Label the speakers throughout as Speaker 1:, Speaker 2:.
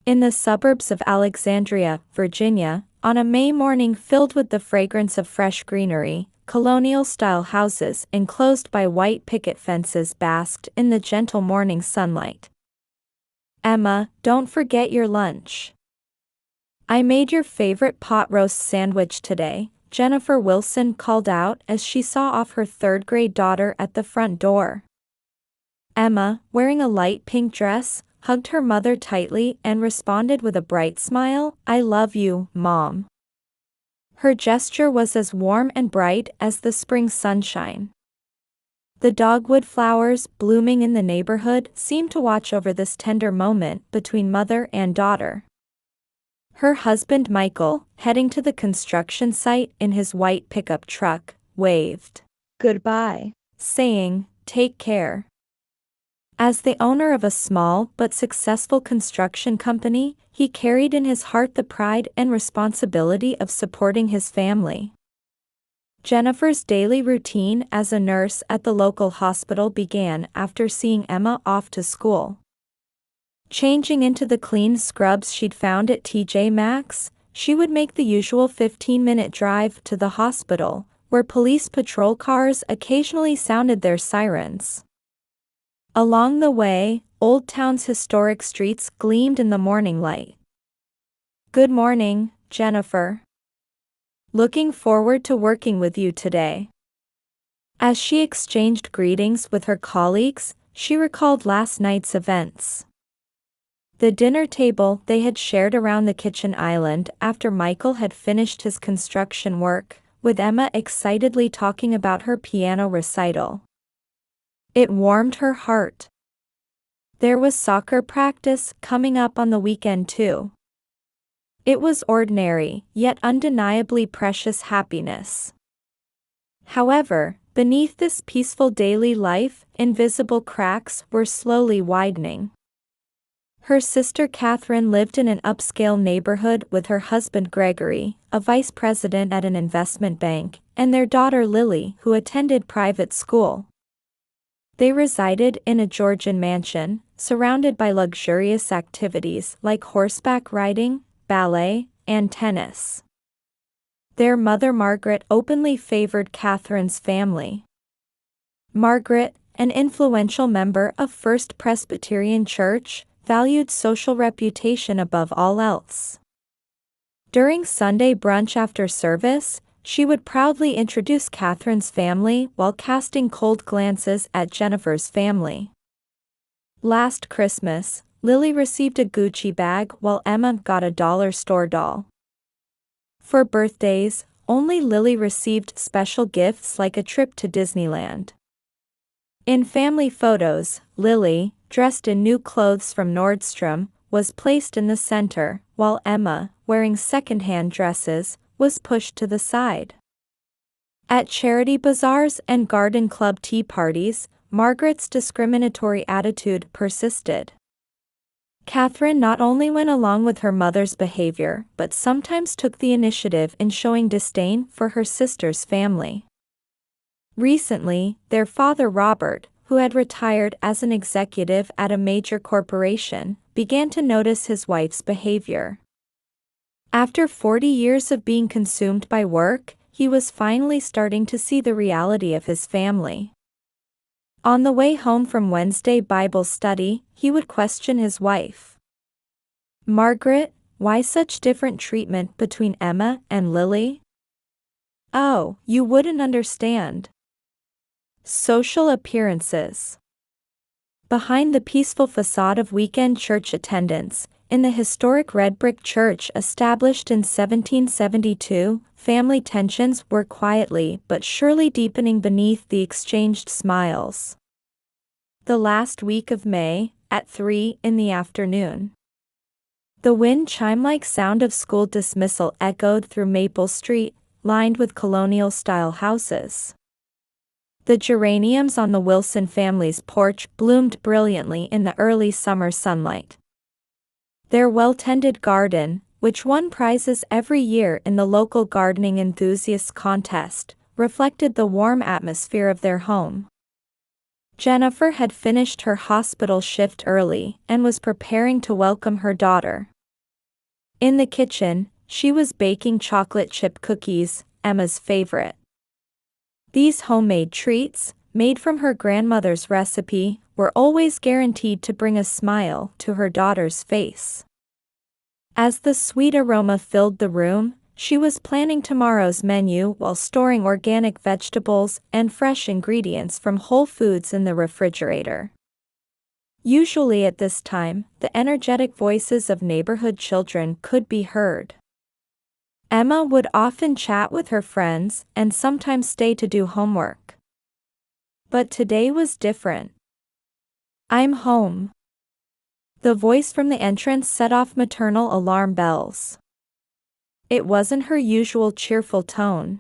Speaker 1: In the suburbs of Alexandria, Virginia, on a May morning filled with the fragrance of fresh greenery, colonial-style houses enclosed by white picket fences basked in the gentle morning sunlight. "Emma, don't forget your lunch. I made your favorite pot roast sandwich today," Jennifer Wilson called out as she saw off her third-grade daughter at the front door. Emma, wearing a light pink dress, hugged her mother tightly and responded with a bright smile, "I love you, Mom." Her gesture was as warm and bright as the spring sunshine. The dogwood flowers blooming in the neighborhood seemed to watch over this tender moment between mother and daughter. Her husband Michael, heading to the construction site in his white pickup truck, waved goodbye, saying, "Take care." As the owner of a small but successful construction company, he carried in his heart the pride and responsibility of supporting his family. Jennifer's daily routine as a nurse at the local hospital began after seeing Emma off to school. Changing into the clean scrubs she'd found at TJ Maxx, she would make the usual 15-minute drive to the hospital, where police patrol cars occasionally sounded their sirens. Along the way, Old Town's historic streets gleamed in the morning light. "Good morning, Jennifer. Looking forward to working with you today." As she exchanged greetings with her colleagues, she recalled last night's events. The dinner table they had shared around the kitchen island after Michael had finished his construction work, with Emma excitedly talking about her piano recital. It warmed her heart. There was soccer practice coming up on the weekend too. It was ordinary, yet undeniably precious happiness. However, beneath this peaceful daily life, invisible cracks were slowly widening. Her sister Catherine lived in an upscale neighborhood with her husband Gregory, a vice president at an investment bank, and their daughter Lily, who attended private school. They resided in a Georgian mansion, surrounded by luxurious activities like horseback riding, ballet, and tennis. Their mother Margaret openly favored Catherine's family. Margaret, an influential member of First Presbyterian Church, valued social reputation above all else. During Sunday brunch after service, she would proudly introduce Catherine's family while casting cold glances at Jennifer's family. Last Christmas, Lily received a Gucci bag while Emma got a dollar store doll. For birthdays, only Lily received special gifts like a trip to Disneyland. In family photos, Lily, dressed in new clothes from Nordstrom, was placed in the center, while Emma, wearing second-hand dresses, was pushed to the side. At charity bazaars and garden club tea parties, Margaret's discriminatory attitude persisted. Catherine not only went along with her mother's behavior but sometimes took the initiative in showing disdain for her sister's family. Recently, their father Robert, who had retired as an executive at a major corporation, began to notice his wife's behavior. After 40 years of being consumed by work, he was finally starting to see the reality of his family. On the way home from Wednesday Bible study, he would question his wife. "Margaret, why such different treatment between Emma and Lily?" "Oh, you wouldn't understand." Social appearances. Behind the peaceful facade of weekend church attendance, in the historic red brick church established in 1772, family tensions were quietly but surely deepening beneath the exchanged smiles. The last week of May, at 3 in the afternoon. The wind chime-like sound of school dismissal echoed through Maple Street, lined with colonial-style houses. The geraniums on the Wilson family's porch bloomed brilliantly in the early summer sunlight. Their well-tended garden, which won prizes every year in the local gardening enthusiasts contest, reflected the warm atmosphere of their home. Jennifer had finished her hospital shift early and was preparing to welcome her daughter. In the kitchen, she was baking chocolate chip cookies, Emma's favorite. These homemade treats, made from her grandmother's recipe, were always guaranteed to bring a smile to her daughter's face. As the sweet aroma filled the room, she was planning tomorrow's menu while storing organic vegetables and fresh ingredients from Whole Foods in the refrigerator. Usually at this time, the energetic voices of neighborhood children could be heard. Emma would often chat with her friends and sometimes stay to do homework. But today was different. "I'm home." The voice from the entrance set off maternal alarm bells. It wasn't her usual cheerful tone.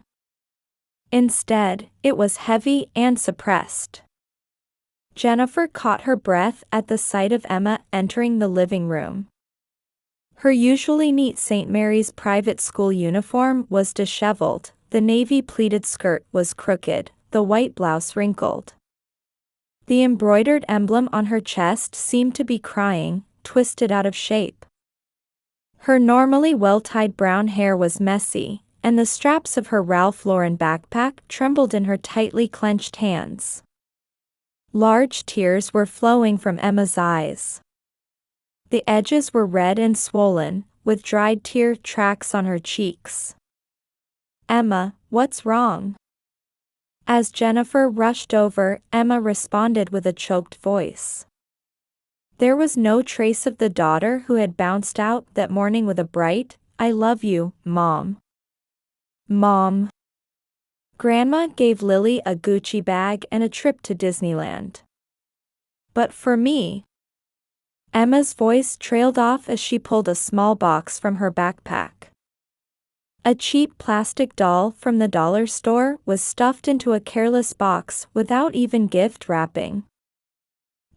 Speaker 1: Instead, it was heavy and suppressed. Jennifer caught her breath at the sight of Emma entering the living room. Her usually neat St. Mary's private school uniform was disheveled, the navy pleated skirt was crooked, the white blouse wrinkled. The embroidered emblem on her chest seemed to be crying, twisted out of shape. Her normally well-tied brown hair was messy, and the straps of her Ralph Lauren backpack trembled in her tightly clenched hands. Large tears were flowing from Emma's eyes. The edges were red and swollen, with dried tear tracks on her cheeks. "Emma, what's wrong?" As Jennifer rushed over, Emma responded with a choked voice. There was no trace of the daughter who had bounced out that morning with a bright, "I love you, Mom." "Mom." Grandma gave Lily a Gucci bag and a trip to Disneyland. "But for me." Emma's voice trailed off as she pulled a small box from her backpack. A cheap plastic doll from the dollar store was stuffed into a careless box without even gift wrapping.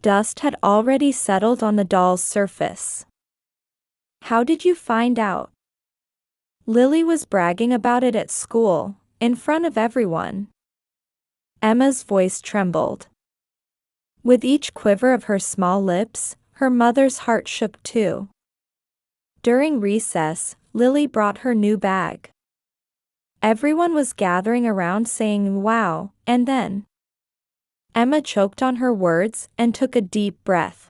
Speaker 1: Dust had already settled on the doll's surface. "How did you find out?" Lily was bragging about it at school, in front of everyone. Emma's voice trembled. With each quiver of her small lips, her mother's heart shook too. During recess, Lily brought her new bag. Everyone was gathering around saying "wow," and then Emma choked on her words and took a deep breath.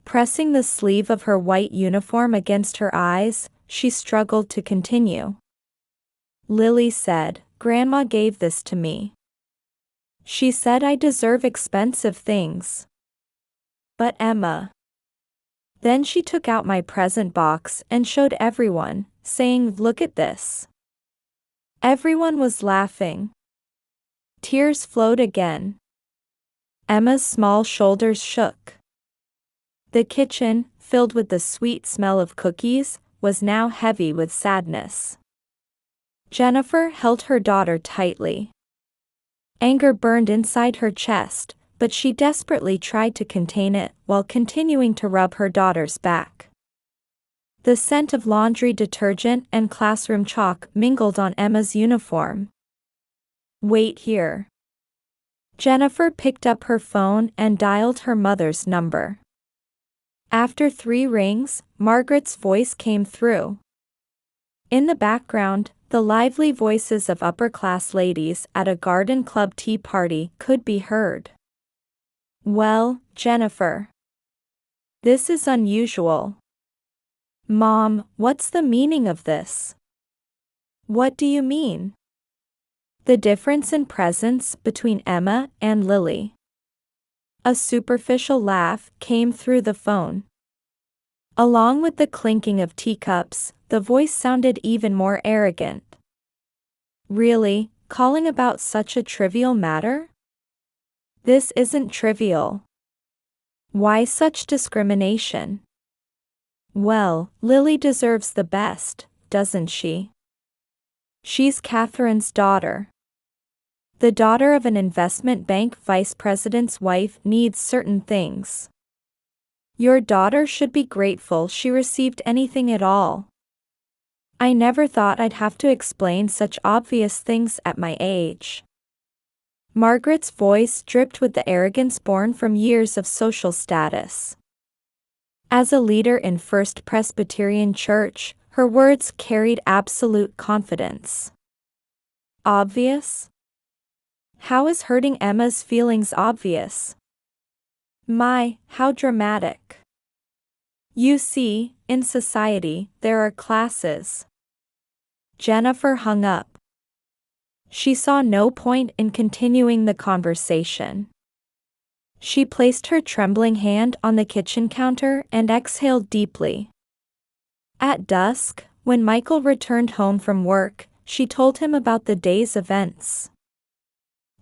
Speaker 1: Pressing the sleeve of her white uniform against her eyes, she struggled to continue. Lily said, "Grandma gave this to me. She said I deserve expensive things." "But Emma." Then she took out my present box and showed everyone, saying, "Look at this." Everyone was laughing. Tears flowed again. Emma's small shoulders shook. The kitchen, filled with the sweet smell of cookies, was now heavy with sadness. Jennifer held her daughter tightly. Anger burned inside her chest, but she desperately tried to contain it while continuing to rub her daughter's back. The scent of laundry detergent and classroom chalk mingled on Emma's uniform. "Wait here." Jennifer picked up her phone and dialed her mother's number. After 3 rings, Margaret's voice came through. In the background, the lively voices of upper-class ladies at a garden club tea party could be heard. "Well, Jennifer. This is unusual." "Mom, what's the meaning of this?" "What do you mean?" The difference in presence between Emma and Lily. A superficial laugh came through the phone. Along with the clinking of teacups, the voice sounded even more arrogant. "Really, calling about such a trivial matter?" "This isn't trivial." "Why such discrimination?" "Well, Lily deserves the best, doesn't she? She's Catherine's daughter. The daughter of an investment bank vice president's wife needs certain things. Your daughter should be grateful she received anything at all." "I never thought I'd have to explain such obvious things at my age." Margaret's voice dripped with the arrogance born from years of social status. As a leader in First Presbyterian Church, her words carried absolute confidence. Obvious? How is hurting Emma's feelings obvious? My, how dramatic. You see, in society, there are classes. Jennifer hung up. She saw no point in continuing the conversation. She placed her trembling hand on the kitchen counter and exhaled deeply. At dusk, when Michael returned home from work, she told him about the day's events.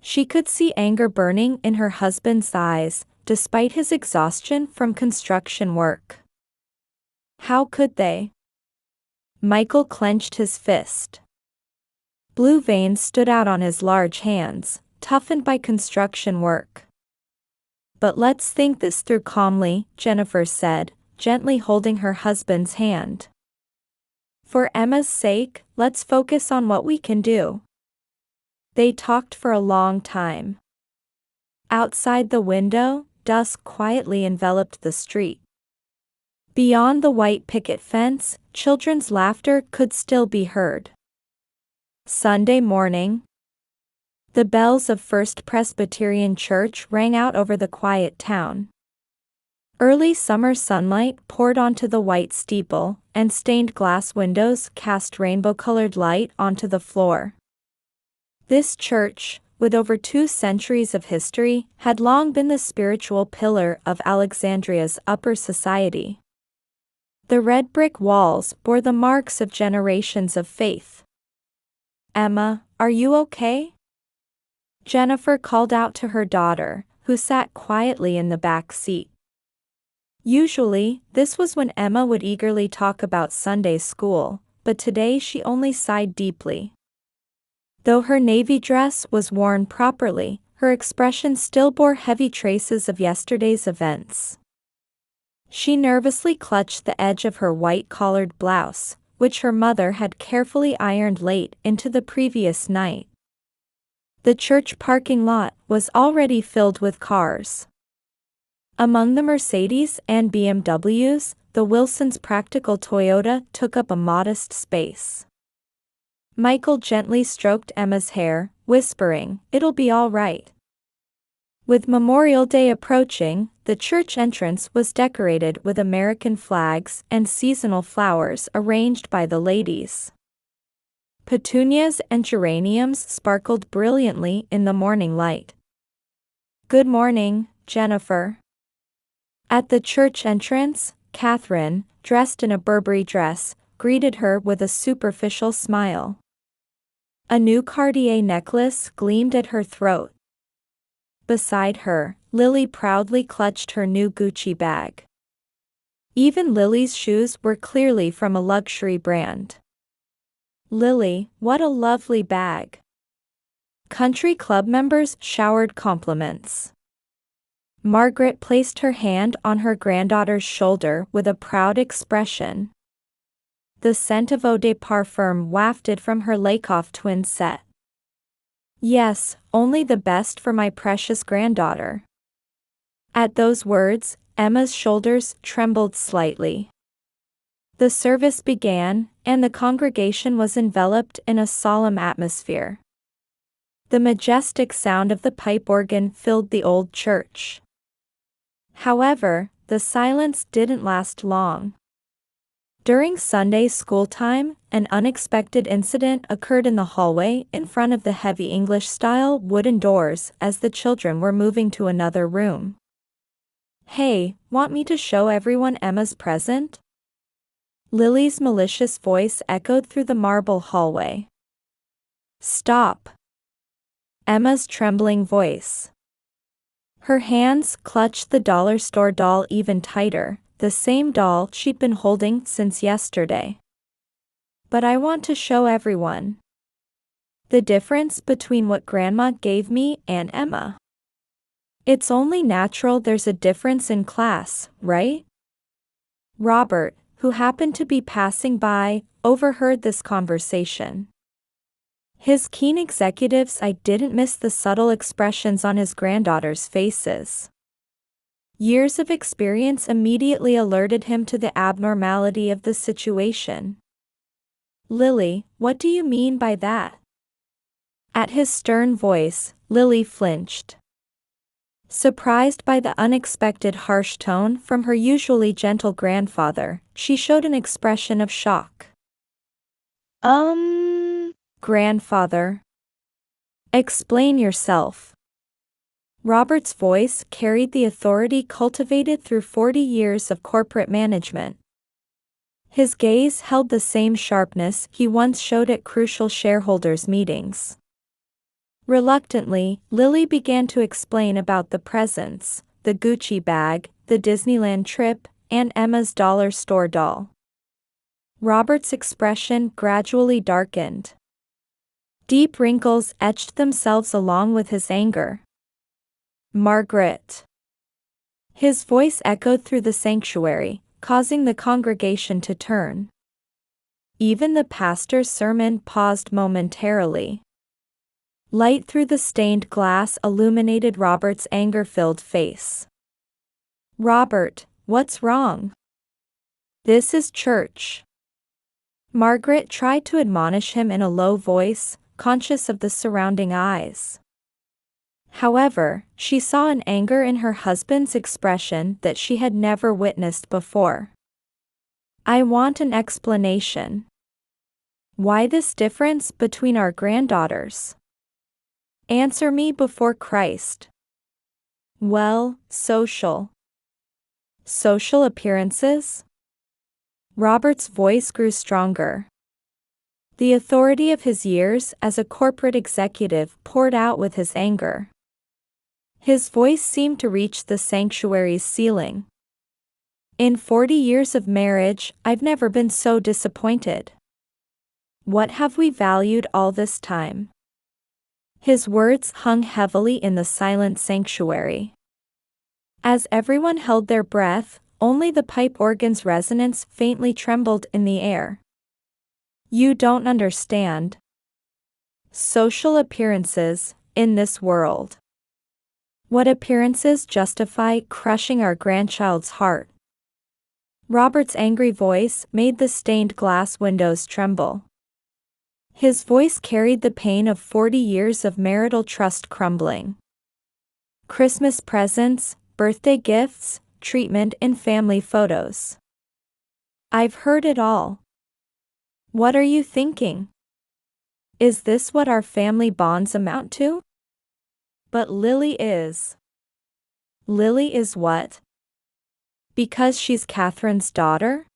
Speaker 1: She could see anger burning in her husband's eyes, despite his exhaustion from construction work. How could they? Michael clenched his fist. Blue veins stood out on his large hands, toughened by construction work. But let's think this through calmly, Jennifer said, gently holding her husband's hand. For Emma's sake, let's focus on what we can do. They talked for a long time. Outside the window, dusk quietly enveloped the street. Beyond the white picket fence, children's laughter could still be heard. Sunday morning. The bells of First Presbyterian Church rang out over the quiet town. Early summer sunlight poured onto the white steeple, and stained glass windows cast rainbow-colored light onto the floor. This church, with over 2 centuries of history, had long been the spiritual pillar of Alexandria's upper society. The red brick walls bore the marks of generations of faith. Emma, are you okay? Jennifer called out to her daughter, who sat quietly in the back seat. Usually, this was when Emma would eagerly talk about Sunday school, but today she only sighed deeply. Though her navy dress was worn properly, her expression still bore heavy traces of yesterday's events. She nervously clutched the edge of her white-collared blouse, which her mother had carefully ironed late into the previous night. The church parking lot was already filled with cars. Among the Mercedes and BMWs, the Wilson's practical Toyota took up a modest space. Michael gently stroked Emma's hair, whispering, "It'll be all right." With Memorial Day approaching, the church entrance was decorated with American flags and seasonal flowers arranged by the ladies. Petunias and geraniums sparkled brilliantly in the morning light. "Good morning, Jennifer." At the church entrance, Catherine, dressed in a Burberry dress, greeted her with a superficial smile. A new Cartier necklace gleamed at her throat. Beside her, Lily proudly clutched her new Gucci bag. Even Lily's shoes were clearly from a luxury brand. "Lily, what a lovely bag." Country club members showered compliments. Margaret placed her hand on her granddaughter's shoulder with a proud expression. The scent of eau de parfum wafted from her Lakoff twin set. "Yes, only the best for my precious granddaughter." At those words, Emma's shoulders trembled slightly. The service began, and the congregation was enveloped in a solemn atmosphere. The majestic sound of the pipe organ filled the old church. However, the silence didn't last long. During Sunday school time, an unexpected incident occurred in the hallway in front of the heavy English-style wooden doors as the children were moving to another room. "Hey, want me to show everyone Emma's present?" Lily's malicious voice echoed through the marble hallway. "Stop." Emma's trembling voice. Her hands clutched the dollar store doll even tighter, the same doll she'd been holding since yesterday. "But I want to show everyone the difference between what Grandma gave me and Emma. It's only natural there's a difference in class, right?" Robert, who happened to be passing by, overheard this conversation. His keen executive's eye didn't miss the subtle expressions on his granddaughters' faces. Years of experience immediately alerted him to the abnormality of the situation. "Lily, what do you mean by that?" At his stern voice, Lily flinched. Surprised by the unexpected harsh tone from her usually gentle grandfather, she showed an expression of shock. Grandfather. Explain yourself." Robert's voice carried the authority cultivated through 40 years of corporate management. His gaze held the same sharpness he once showed at crucial shareholders' meetings. Reluctantly, Lily began to explain about the presents, the Gucci bag, the Disneyland trip, and Emma's dollar store doll. Robert's expression gradually darkened. Deep wrinkles etched themselves along with his anger. "Margaret." His voice echoed through the sanctuary, causing the congregation to turn. Even the pastor's sermon paused momentarily. Light through the stained glass illuminated Robert's anger-filled face. "Robert, what's wrong? This is church." Margaret tried to admonish him in a low voice, conscious of the surrounding eyes. However, she saw an anger in her husband's expression that she had never witnessed before. "I want an explanation. Why this difference between our granddaughters? Answer me before Christ." "Well, social appearances?" Robert's voice grew stronger. The authority of his years as a corporate executive poured out with his anger. His voice seemed to reach the sanctuary's ceiling. "In 40 years of marriage, I've never been so disappointed. What have we valued all this time?" His words hung heavily in the silent sanctuary. As everyone held their breath, only the pipe organ's resonance faintly trembled in the air. "You don't understand. Social appearances, in this world. What appearances justify crushing our grandchild's heart?" Robert's angry voice made the stained glass windows tremble. His voice carried the pain of 40 years of marital trust crumbling. Christmas presents, birthday gifts, treatment in family photos. "I've heard it all. What are you thinking? Is this what our family bonds amount to?" "But Lily is." "Lily is what? Because she's Catherine's daughter?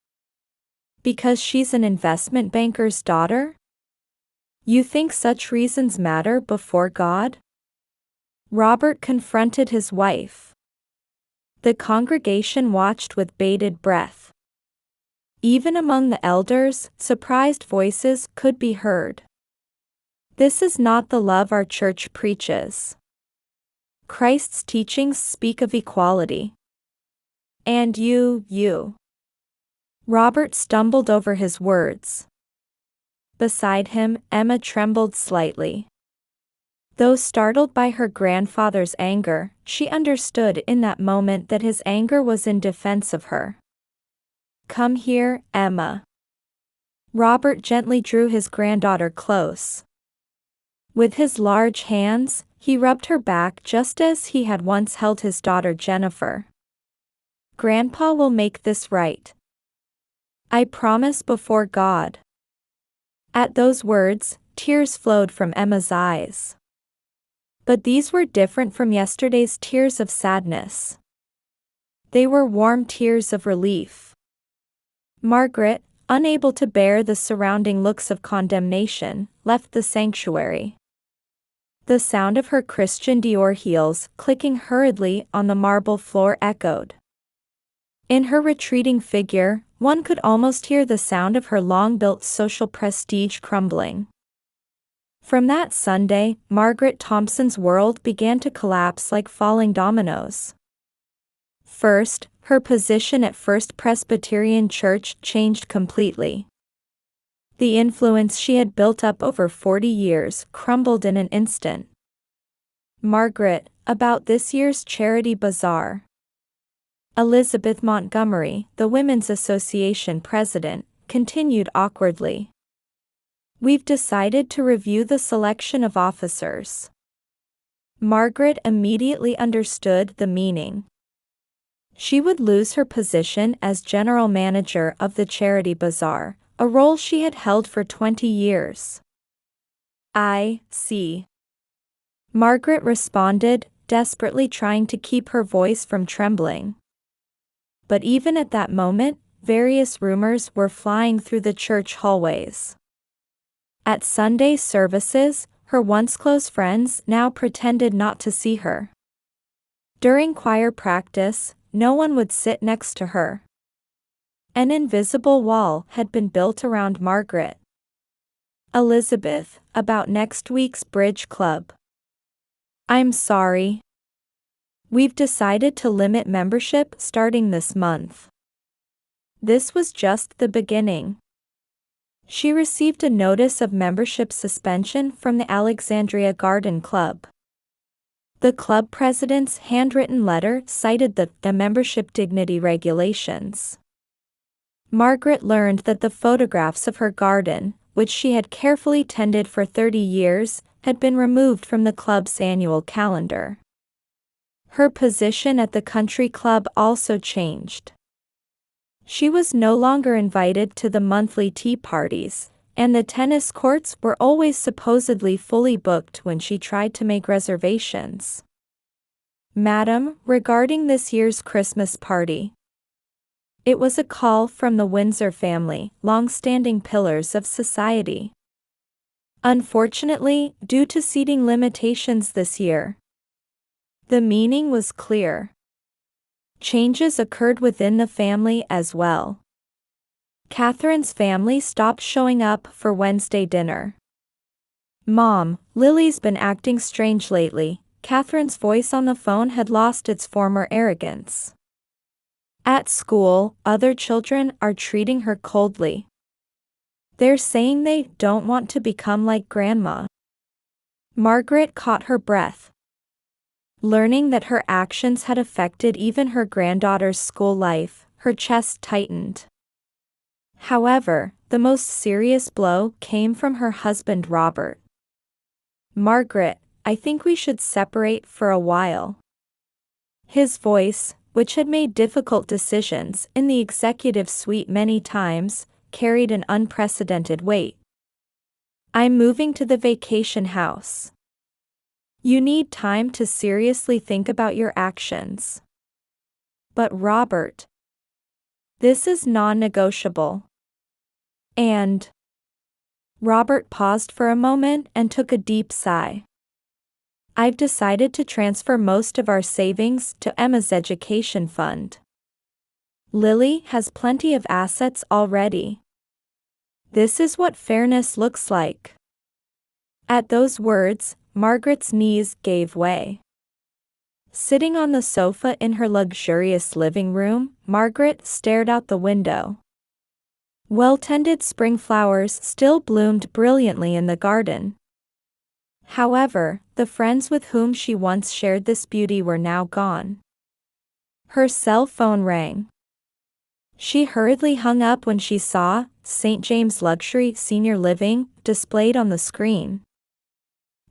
Speaker 1: Because she's an investment banker's daughter? You think such reasons matter before God?" Robert confronted his wife. The congregation watched with bated breath. Even among the elders, surprised voices could be heard. This is not the love our church preaches. Christ's teachings speak of equality. And you. Robert stumbled over his words. Beside him, Emma trembled slightly. Though startled by her grandfather's anger, she understood in that moment that his anger was in defense of her. "Come here, Emma." Robert gently drew his granddaughter close. With his large hands, he rubbed her back just as he had once held his daughter Jennifer. "Grandpa will make this right. I promise before God." At those words, tears flowed from Emma's eyes. But these were different from yesterday's tears of sadness. They were warm tears of relief. Margaret, unable to bear the surrounding looks of condemnation, left the sanctuary. The sound of her Christian Dior heels clicking hurriedly on the marble floor echoed. In her retreating figure, one could almost hear the sound of her long-built social prestige crumbling. From that Sunday, Margaret Thompson's world began to collapse like falling dominoes. First, her position at First Presbyterian Church changed completely. The influence she had built up over 40 years crumbled in an instant. "Margaret, about this year's charity bazaar." Elizabeth Montgomery, the Women's Association president, continued awkwardly. We've decided to review the selection of officers. Margaret immediately understood the meaning. She would lose her position as general manager of the charity bazaar, a role she had held for 20 years. I see. Margaret responded, desperately trying to keep her voice from trembling. But even at that moment, various rumors were flying through the church hallways. At Sunday services, her once close friends now pretended not to see her. During choir practice, no one would sit next to her. An invisible wall had been built around Margaret. Elizabeth, about next week's bridge club. I'm sorry. We've decided to limit membership starting this month. This was just the beginning. She received a notice of membership suspension from the Alexandria Garden Club. The club president's handwritten letter cited the membership dignity regulations. Margaret learned that the photographs of her garden, which she had carefully tended for 30 years, had been removed from the club's annual calendar. Her position at the country club also changed. She was no longer invited to the monthly tea parties, and the tennis courts were always supposedly fully booked when she tried to make reservations. Madam, regarding this year's Christmas party. It was a call from the Windsor family, long-standing pillars of society. Unfortunately, due to seating limitations this year, the meaning was clear. Changes occurred within the family as well. Catherine's family stopped showing up for Wednesday dinner. Mom, Lily's been acting strange lately. Catherine's voice on the phone had lost its former arrogance. At school, other children are treating her coldly. They're saying they don't want to become like Grandma. Margaret caught her breath. Learning that her actions had affected even her granddaughter's school life, her chest tightened. However, the most serious blow came from her husband Robert. Margaret, I think we should separate for a while. His voice, which had made difficult decisions in the executive suite many times, carried an unprecedented weight. I'm moving to the vacation house. You need time to seriously think about your actions. But Robert, this is non-negotiable. And Robert paused for a moment and took a deep sigh. I've decided to transfer most of our savings to Emma's education fund. Lily has plenty of assets already. This is what fairness looks like. At those words, Margaret's knees gave way. Sitting on the sofa in her luxurious living room, Margaret stared out the window. Well-tended spring flowers still bloomed brilliantly in the garden. However, the friends with whom she once shared this beauty were now gone. Her cell phone rang. She hurriedly hung up when she saw St. James Luxury Senior Living displayed on the screen.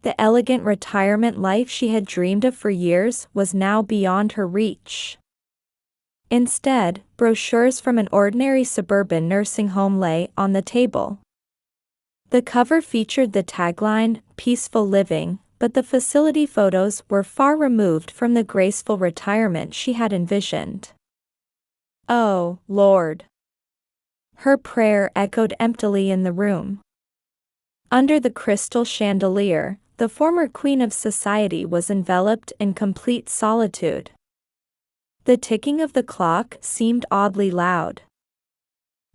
Speaker 1: The elegant retirement life she had dreamed of for years was now beyond her reach. Instead, brochures from an ordinary suburban nursing home lay on the table. The cover featured the tagline, "Peaceful Living," but the facility photos were far removed from the graceful retirement she had envisioned. Oh, Lord! Her prayer echoed emptily in the room. Under the crystal chandelier, the former queen of society was enveloped in complete solitude. The ticking of the clock seemed oddly loud.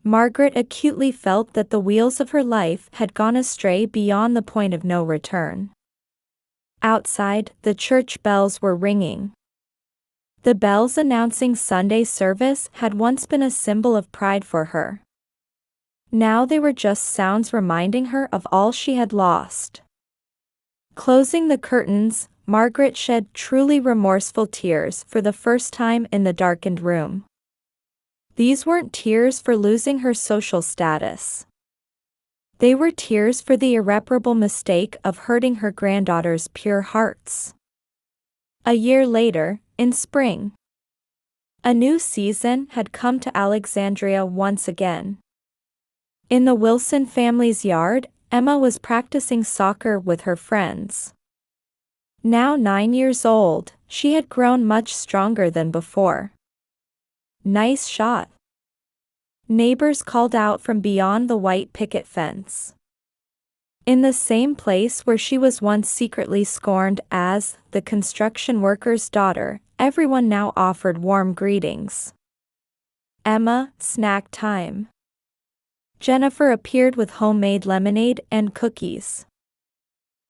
Speaker 1: Margaret acutely felt that the wheels of her life had gone astray beyond the point of no return. Outside, the church bells were ringing. The bells announcing Sunday service had once been a symbol of pride for her. Now they were just sounds reminding her of all she had lost. Closing the curtains, Margaret shed truly remorseful tears for the first time in the darkened room. These weren't tears for losing her social status. They were tears for the irreparable mistake of hurting her granddaughters' pure hearts. A year later, in spring, a new season had come to Alexandria once again. In the Wilson family's yard, Emma was practicing soccer with her friends. Now 9 years old, she had grown much stronger than before. "Nice shot," neighbors called out from beyond the white picket fence. In the same place where she was once secretly scorned as the construction worker's daughter, everyone now offered warm greetings. "Emma, snack time." Jennifer appeared with homemade lemonade and cookies.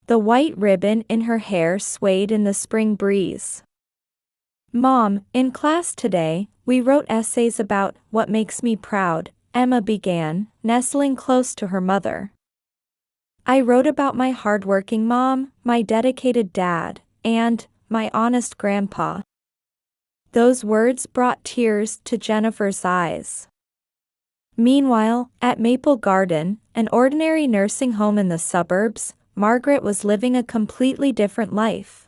Speaker 1: The white ribbon in her hair swayed in the spring breeze. "Mom, in class today, we wrote essays about what makes me proud," Emma began, nestling close to her mother. "I wrote about my hardworking mom, my dedicated dad, and my honest grandpa." Those words brought tears to Jennifer's eyes. Meanwhile, at Maple Garden, an ordinary nursing home in the suburbs, Margaret was living a completely different life.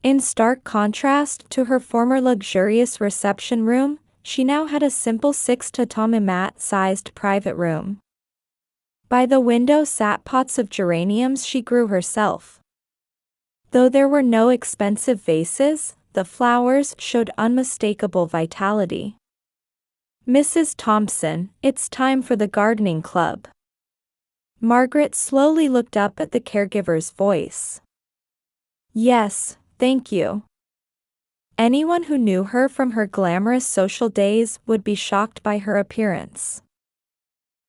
Speaker 1: In stark contrast to her former luxurious reception room, she now had a simple 6-tatami mat-sized private room. By the window sat pots of geraniums she grew herself. Though there were no expensive vases, the flowers showed unmistakable vitality. "Mrs. Thompson, it's time for the gardening club." Margaret slowly looked up at the caregiver's voice. "Yes, thank you." Anyone who knew her from her glamorous social days would be shocked by her appearance.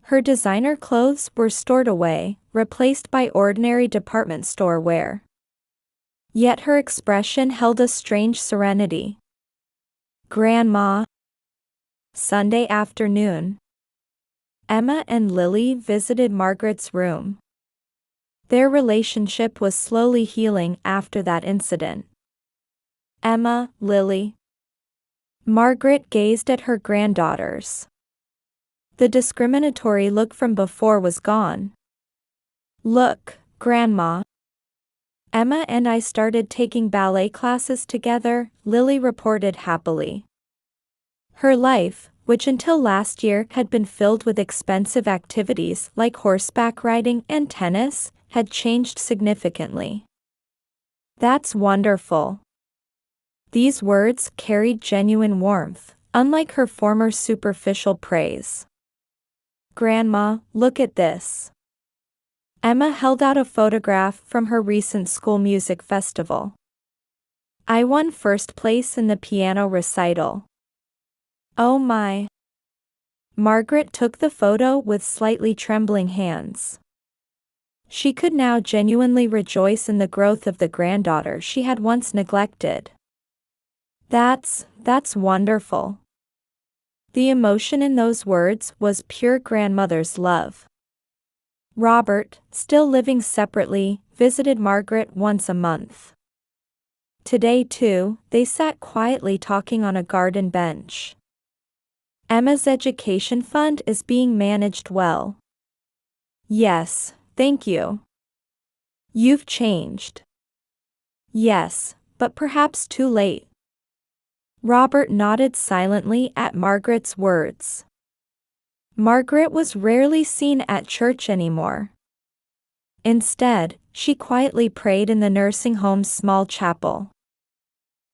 Speaker 1: Her designer clothes were stored away, replaced by ordinary department store wear. Yet her expression held a strange serenity. "Grandma." Sunday afternoon. Emma and Lily visited Margaret's room. Their relationship was slowly healing after that incident. "Emma, Lily." Margaret gazed at her granddaughters. The discriminatory look from before was gone. "Look, Grandma. Emma and I started taking ballet classes together," Lily reported happily. Her life, which until last year had been filled with expensive activities like horseback riding and tennis, had changed significantly. "That's wonderful." These words carried genuine warmth, unlike her former superficial praise. "Grandma, look at this." Emma held out a photograph from her recent school music festival. "I won first place in the piano recital." "Oh my." Margaret took the photo with slightly trembling hands. She could now genuinely rejoice in the growth of the granddaughter she had once neglected. That's wonderful." The emotion in those words was pure grandmother's love. Robert, still living separately, visited Margaret once a month. Today too, they sat quietly talking on a garden bench. "Emma's education fund is being managed well." "Yes, thank you." "You've changed." "Yes, but perhaps too late." Robert nodded silently at Margaret's words. Margaret was rarely seen at church anymore. Instead, she quietly prayed in the nursing home's small chapel.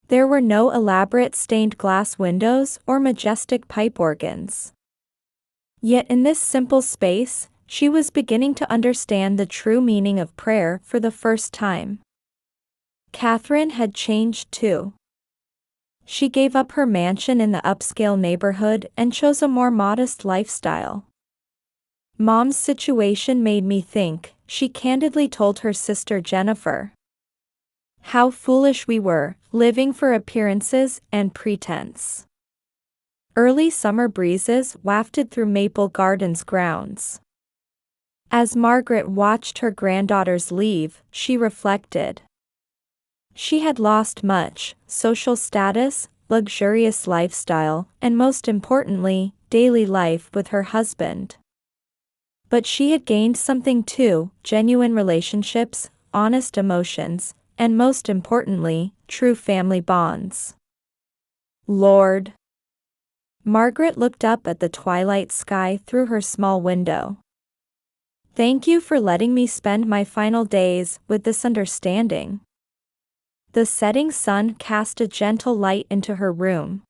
Speaker 1: There were no elaborate stained glass windows or majestic pipe organs. Yet in this simple space, she was beginning to understand the true meaning of prayer for the first time. Catherine had changed too. She gave up her mansion in the upscale neighborhood and chose a more modest lifestyle. "Mom's situation made me think," she candidly told her sister Jennifer. "How foolish we were, living for appearances and pretense." Early summer breezes wafted through Maple Gardens grounds. As Margaret watched her granddaughters leave, she reflected. She had lost much: social status, luxurious lifestyle, and most importantly, daily life with her husband. But she had gained something too: genuine relationships, honest emotions, and most importantly, true family bonds. Lord. Margaret looked up at the twilight sky through her small window. Thank you for letting me spend my final days with this understanding. The setting sun cast a gentle light into her room.